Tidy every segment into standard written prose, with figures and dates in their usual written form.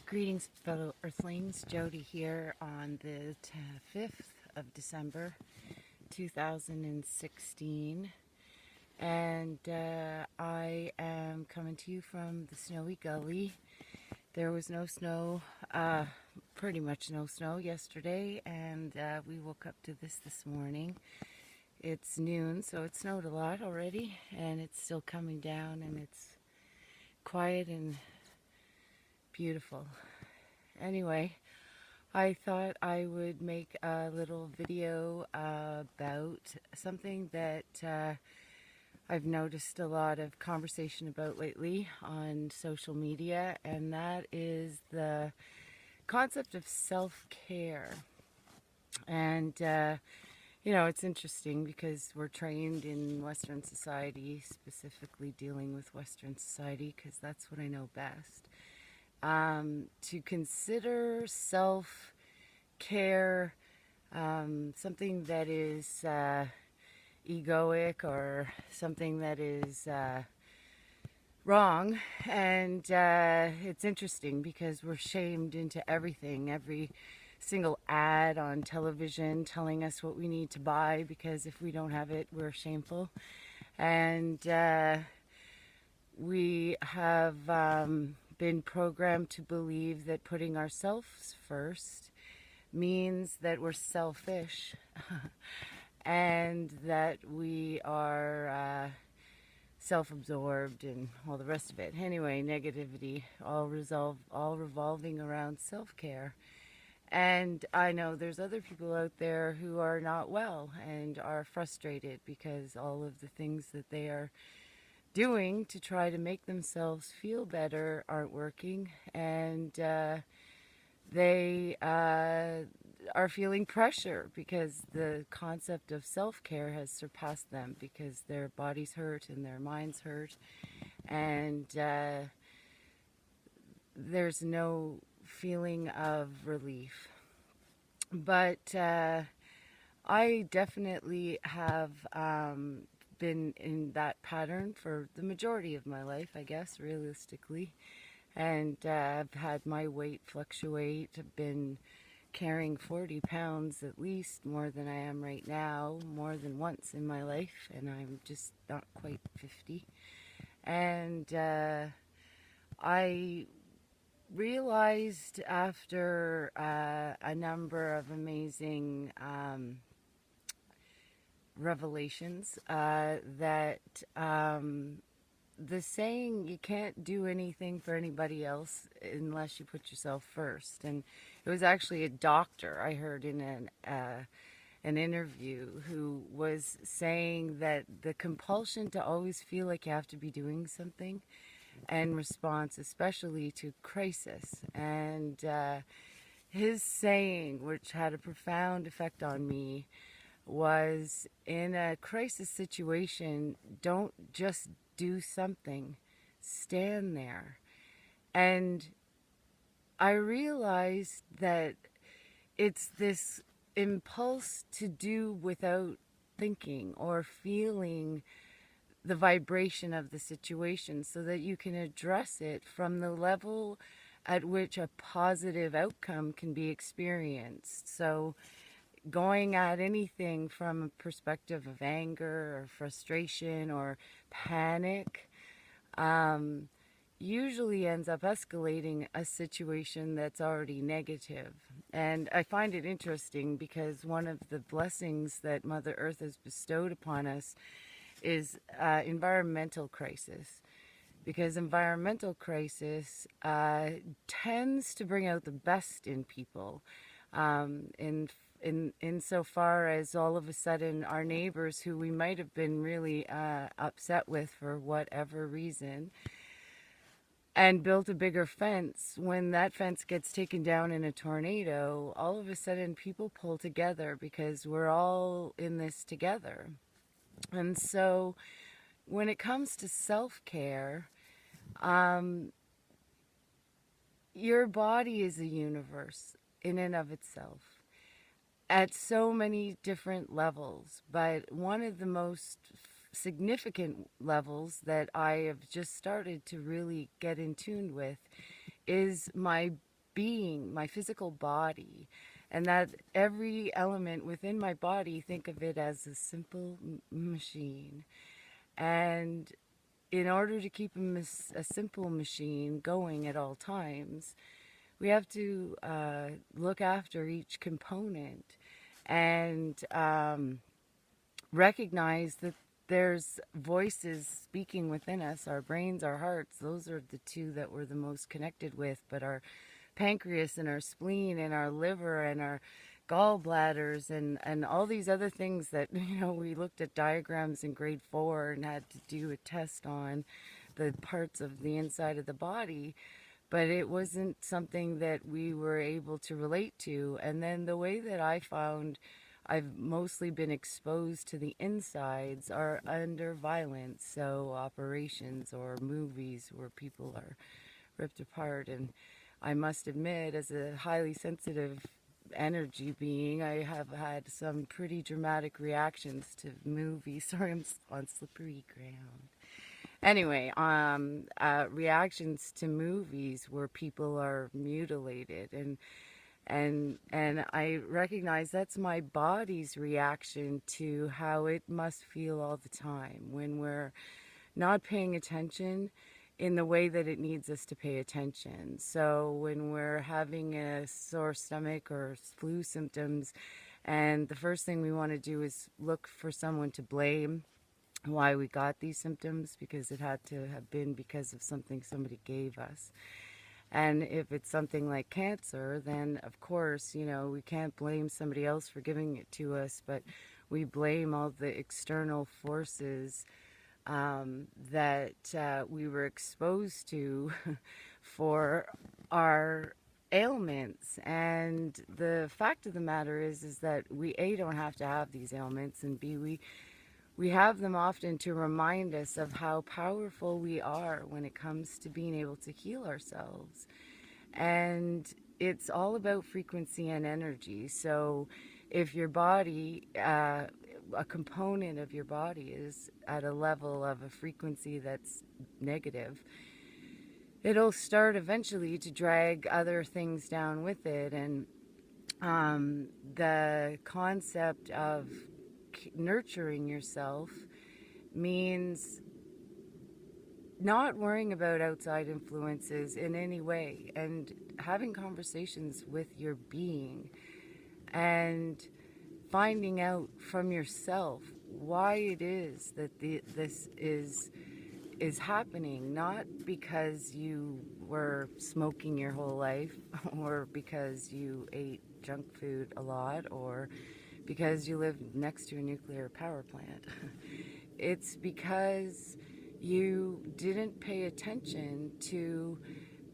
Greetings, fellow Earthlings. Jody here on the 5th of December, 2016. And I am coming to you from the snowy gully. There was no snow, pretty much no snow yesterday, and we woke up to this morning. It's noon, so it snowed a lot already, and it's still coming down, and it's quiet and beautiful. Anyway, I thought I would make a little video about something that I've noticed a lot of conversation about lately on social media, and that is the concept of self-care. And it's interesting because we're trained in Western society, specifically dealing with Western society, because that's what I know best. To consider self-care something that is egoic or something that is wrong. And it's interesting because we're shamed into everything, every single ad on television telling us what we need to buy, because if we don't have it, we're shameful. And we have been programmed to believe that putting ourselves first means that we're selfish and that we are self-absorbed and all the rest of it. Anyway, negativity, all revolving around self-care. And I know there's other people out there who are not well and are frustrated because all of the things that they are doing to try to make themselves feel better aren't working, and they are feeling pressure because the concept of self-care has surpassed them, because their bodies hurt and their minds hurt, and there's no feeling of relief. But I definitely have been in that pattern for the majority of my life, I guess, realistically. And I've had my weight fluctuate. I've been carrying 40 pounds at least more than I am right now, more than once in my life, and I'm just not quite 50. And I realized after a number of amazing revelations that the saying, you can't do anything for anybody else unless you put yourself first. And it was actually a doctor I heard in an interview who was saying that the compulsion to always feel like you have to be doing something in response, especially to crisis. And his saying, which had a profound effect on me, was, in a crisis situation, don't just do something, stand there. And I realized that it's this impulse to do without thinking or feeling the vibration of the situation, so that you can address it from the level at which a positive outcome can be experienced. So going at anything from a perspective of anger or frustration or panic usually ends up escalating a situation that's already negative. And I find it interesting because one of the blessings that Mother Earth has bestowed upon us is environmental crisis. Because environmental crisis tends to bring out the best in people. Insofar as all of a sudden our neighbors, who we might have been really upset with for whatever reason, and built a bigger fence, when that fence gets taken down in a tornado, all of a sudden people pull together because we're all in this together. And so when it comes to self-care, your body is a universe in and of itself at so many different levels. But one of the most significant levels that I have just started to really get in tune with is my being, my physical body, and that every element within my body, think of it as a simple machine. And in order to keep a simple machine going at all times, we have to look after each component and recognize that there's voices speaking within us, our brains, our hearts. Those are the two that we're the most connected with, but our pancreas and our spleen and our liver and our gallbladders and all these other things that, we looked at diagrams in grade 4 and had to do a test on the parts of the inside of the body, but it wasn't something that we were able to relate to. And then the way that I found I've mostly been exposed to the insides are under violence, so operations or movies where people are ripped apart. And I must admit, as a highly sensitive energy being, I have had some pretty dramatic reactions to movies. Sorry, I'm on slippery ground. Anyway, reactions to movies where people are mutilated, and I recognize that's my body's reaction to how it must feel all the time when we're not paying attention in the way that it needs us to pay attention. So when we're having a sore stomach or flu symptoms, and the first thing we want to do is look for someone to blame why we got these symptoms, because it had to have been because of something somebody gave us. And if it's something like cancer, then of course, we can't blame somebody else for giving it to us, but we blame all the external forces that we were exposed to for our ailments. And the fact of the matter is that we A, don't have to have these ailments, and B, we have them often to remind us of how powerful we are when it comes to being able to heal ourselves. And it's all about frequency and energy. So if your body, a component of your body is at a level of a frequency that's negative, it'll start eventually to drag other things down with it. And the concept of nurturing yourself means not worrying about outside influences in any way, and having conversations with your being and finding out from yourself why it is that this is happening, not because you were smoking your whole life or because you ate junk food a lot or because you live next to a nuclear power plant. It's because you didn't pay attention to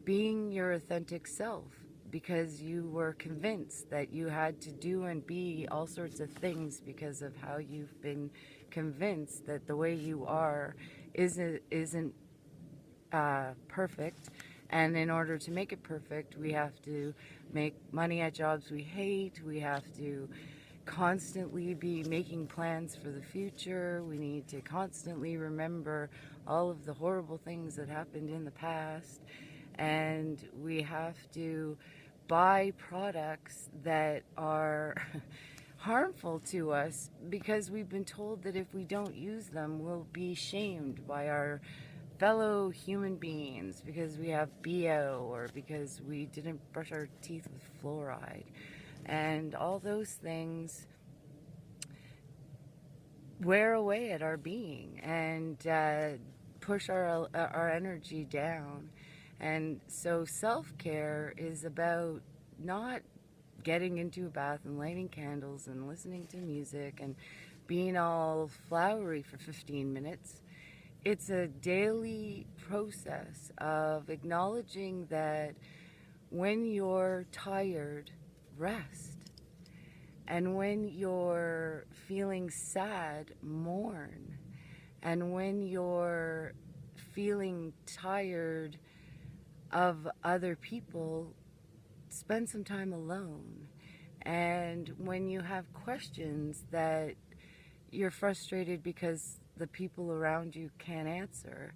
being your authentic self, because you were convinced that you had to do and be all sorts of things because of how you've been convinced that the way you are isn't perfect. And in order to make it perfect, we have to make money at jobs we hate. We have to constantly be making plans for the future. We need to constantly remember all of the horrible things that happened in the past. And we have to buy products that are harmful to us because we've been told that if we don't use them, we'll be shamed by our fellow human beings because we have BO or because we didn't brush our teeth with fluoride. And all those things wear away at our being and push our energy down. And so self-care is about not getting into a bath and lighting candles and listening to music and being all flowery for 15 minutes. It's a daily process of acknowledging that when you're tired, rest. And when you're feeling sad, mourn. And when you're feeling tired of other people, spend some time alone. And when you have questions that you're frustrated because the people around you can't answer,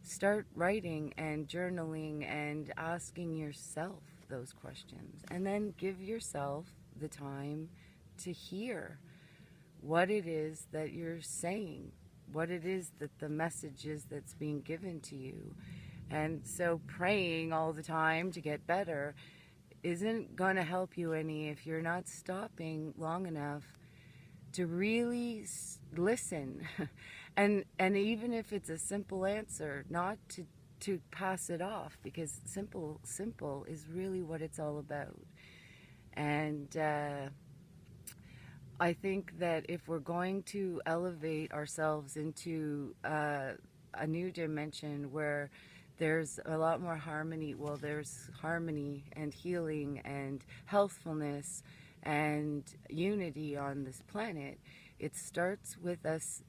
start writing and journaling and asking yourself those questions and then give yourself the time to hear what it is that you're saying, what it is that the message is that's being given to you. And so praying all the time to get better isn't going to help you any if you're not stopping long enough to really listen. And even if it's a simple answer, not to pass it off, because simple is really what it's all about. And I think that if we're going to elevate ourselves into a new dimension where there's a lot more harmony, well, there's harmony and healing and healthfulness and unity on this planet, it starts with us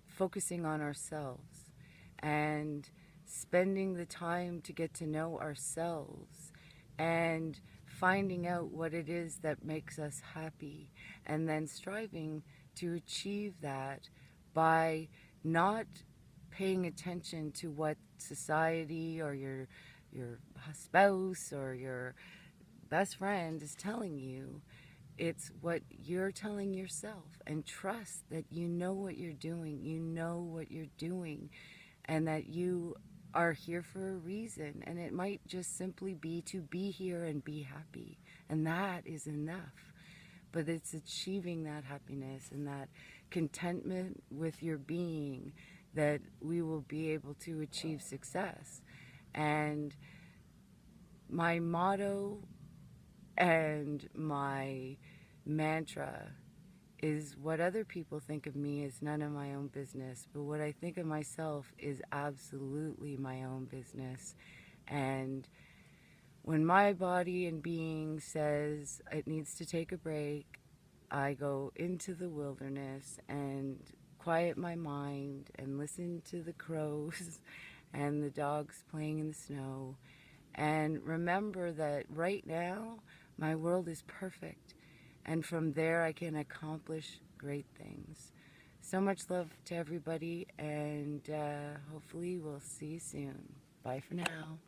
focusing on ourselves and spending the time to get to know ourselves and finding out what it is that makes us happy, and then striving to achieve that by not paying attention to what society or your spouse or your best friend is telling you. It's what you're telling yourself, and trust that you know what you're doing, and that you are here for a reason, and it might just simply be to be here and be happy, and that is enough. But it's achieving that happiness and that contentment with your being that we will be able to achieve success. And my motto and my mantra is, what other people think of me is none of my own business, but what I think of myself is absolutely my own business. And when my body and being says it needs to take a break, I go into the wilderness and quiet my mind and listen to the crows and the dogs playing in the snow, and remember that right now my world is perfect, and from there I can accomplish great things. So much love to everybody, and hopefully we'll see you soon. Bye for now.